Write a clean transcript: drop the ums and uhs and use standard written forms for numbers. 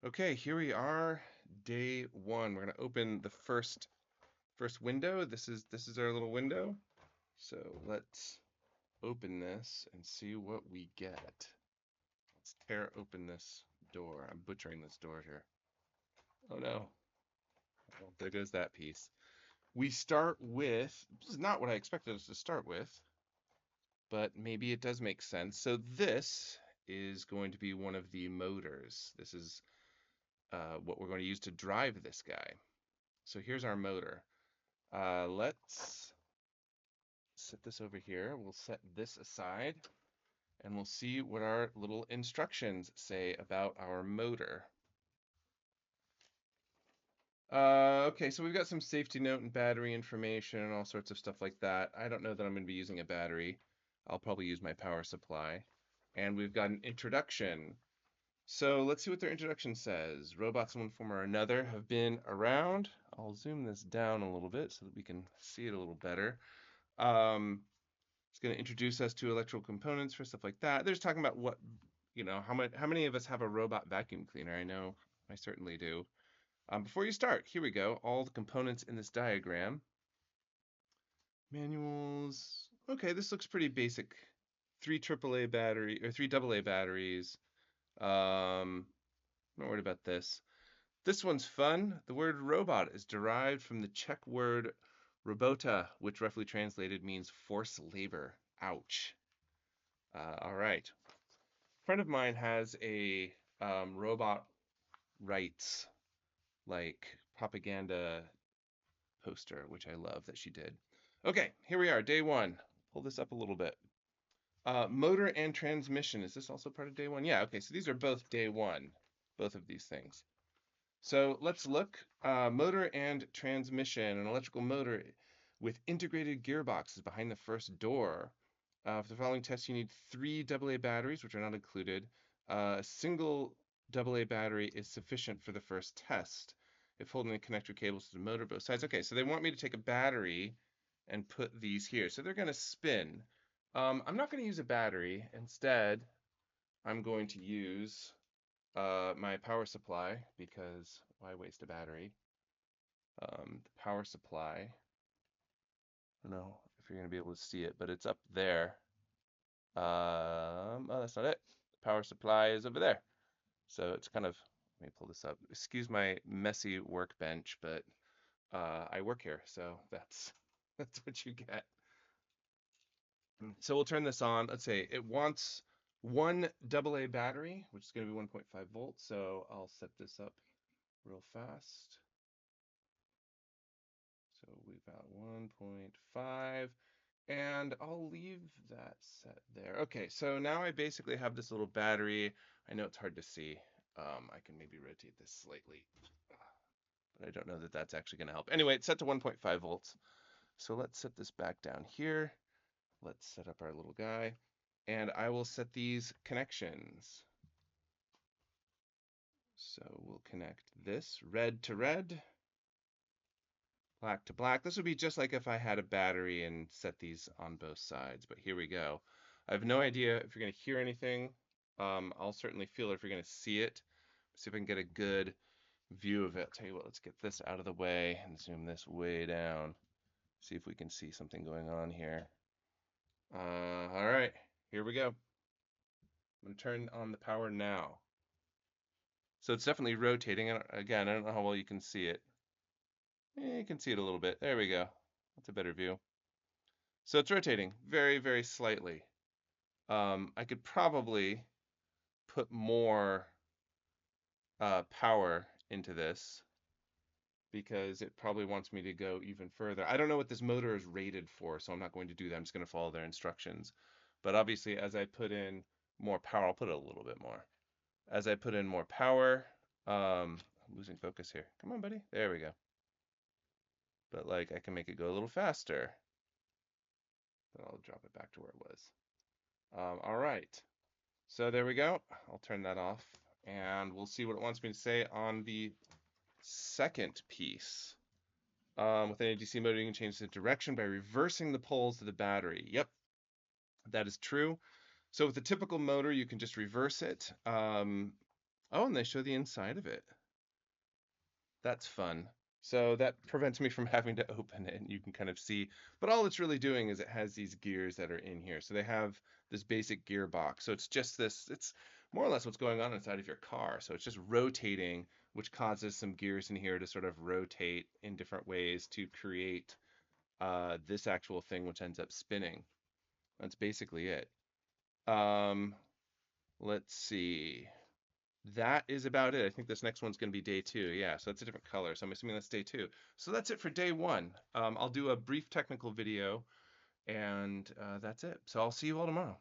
Okay, here we are, day one. We're gonna open the first window. This is our little window. So let's open this and see what we get. Let's tear open this door. I'm butchering this door here. Oh no. Well, there goes that piece. We start with, this is not what I expected us to start with, but maybe it does make sense. So this is going to be one of the motors. This is what we're going to use to drive this guy. So here's our motor. Let's set this over here. We'll set this aside and we'll see what our little instructions say about our motor. Okay, so we've got some safety note and battery information and all sorts of stuff like that. I don't know that I'm going to be using a battery. I'll probably use my power supply. And we've got an introduction. So let's see what their introduction says. Robots in one form or another have been around. I'll zoom this down a little bit so that we can see it a little better. It's going to introduce us to electrical components for stuff like that. They're just talking about what, how many of us have a robot vacuum cleaner? I know I certainly do. Before you start, here we go. All the components in this diagram. Manuals. Okay, this looks pretty basic. Three AAA battery or three AA batteries. I'm not worried about this. This one's fun. The word robot is derived from the Czech word robota, which roughly translated means forced labor. Ouch. All right. A friend of mine has a robot rights like propaganda poster, which I love that she did. Okay, here we are, day one. Pull this up a little bit. Motor and transmission. Is this also part of day one? Yeah, okay, so these are both day one, both of these things. So let's look. Motor and transmission. An electrical motor with integrated gearboxes behind the first door. For the following tests, you need three AA batteries, which are not included. A single AA battery is sufficient for the first test if holding the connector cables to the motor both sides. Okay, so they want me to take a battery and put these here. So they're going to spin. I'm not going to use a battery. Instead, I'm going to use my power supply because why waste a battery? The power supply. I don't know if you're going to be able to see it, but it's up there. Oh, that's not it. The power supply is over there. So it's kind of, let me pull this up. Excuse my messy workbench, but I work here, so that's that's what you get. So we'll turn this on. Let's say it wants one AA battery, which is going to be 1.5 volts. So I'll set this up real fast. So we've got 1.5 and I'll leave that set there. Okay, so now I basically have this little battery. I know it's hard to see. I can maybe rotate this slightly, but I don't know that that's actually going to help. Anyway, it's set to 1.5 volts. So let's set this back down here. Let's set up our little guy. And I will set these connections. So we'll connect this red to red, black to black. This would be just like if I had a battery and set these on both sides, but here we go. I have no idea if you're going to hear anything. I'll certainly feel it if you're going to see it. See if I can get a good view of it. I'll tell you what, let's get this out of the way and zoom this way down. See if we can see something going on here. All right, here we go. I'm going to turn on the power now. So it's definitely rotating. And again, I don't know how well you can see it. You can see it a little bit. There we go. That's a better view. So it's rotating very, very slightly. I could probably put more power into this because it probably wants me to go even further. I don't know what this motor is rated for, so I'm not going to do that. I'm just going to follow their instructions. But obviously, as I put in more power, I'll put it a little bit more. As I put in more power, I'm losing focus here. Come on, buddy. There we go. But like I can make it go a little faster. Then I'll drop it back to where it was. All right. So there we go. I'll turn that off and we'll see what it wants me to say on the second piece. With an DC motor, you can change the direction by reversing the poles of the battery. Yep, that is true. So with a typical motor, you can just reverse it. Oh, and they show the inside of it. That's fun. So that prevents me from having to open it, and you can kind of see. But all it's really doing is it has these gears that are in here. So they have this basic gearbox. So it's just this, it's more or less what's going on inside of your car. So it's just rotating, which causes some gears in here to sort of rotate in different ways to create this actual thing, which ends up spinning. That's basically it. Um, let's see. That is about it. I think this next one's going to be day two. Yeah, so that's a different color. So I'm assuming that's day two. So that's it for day one. I'll do a brief technical video, and that's it. So I'll see you all tomorrow.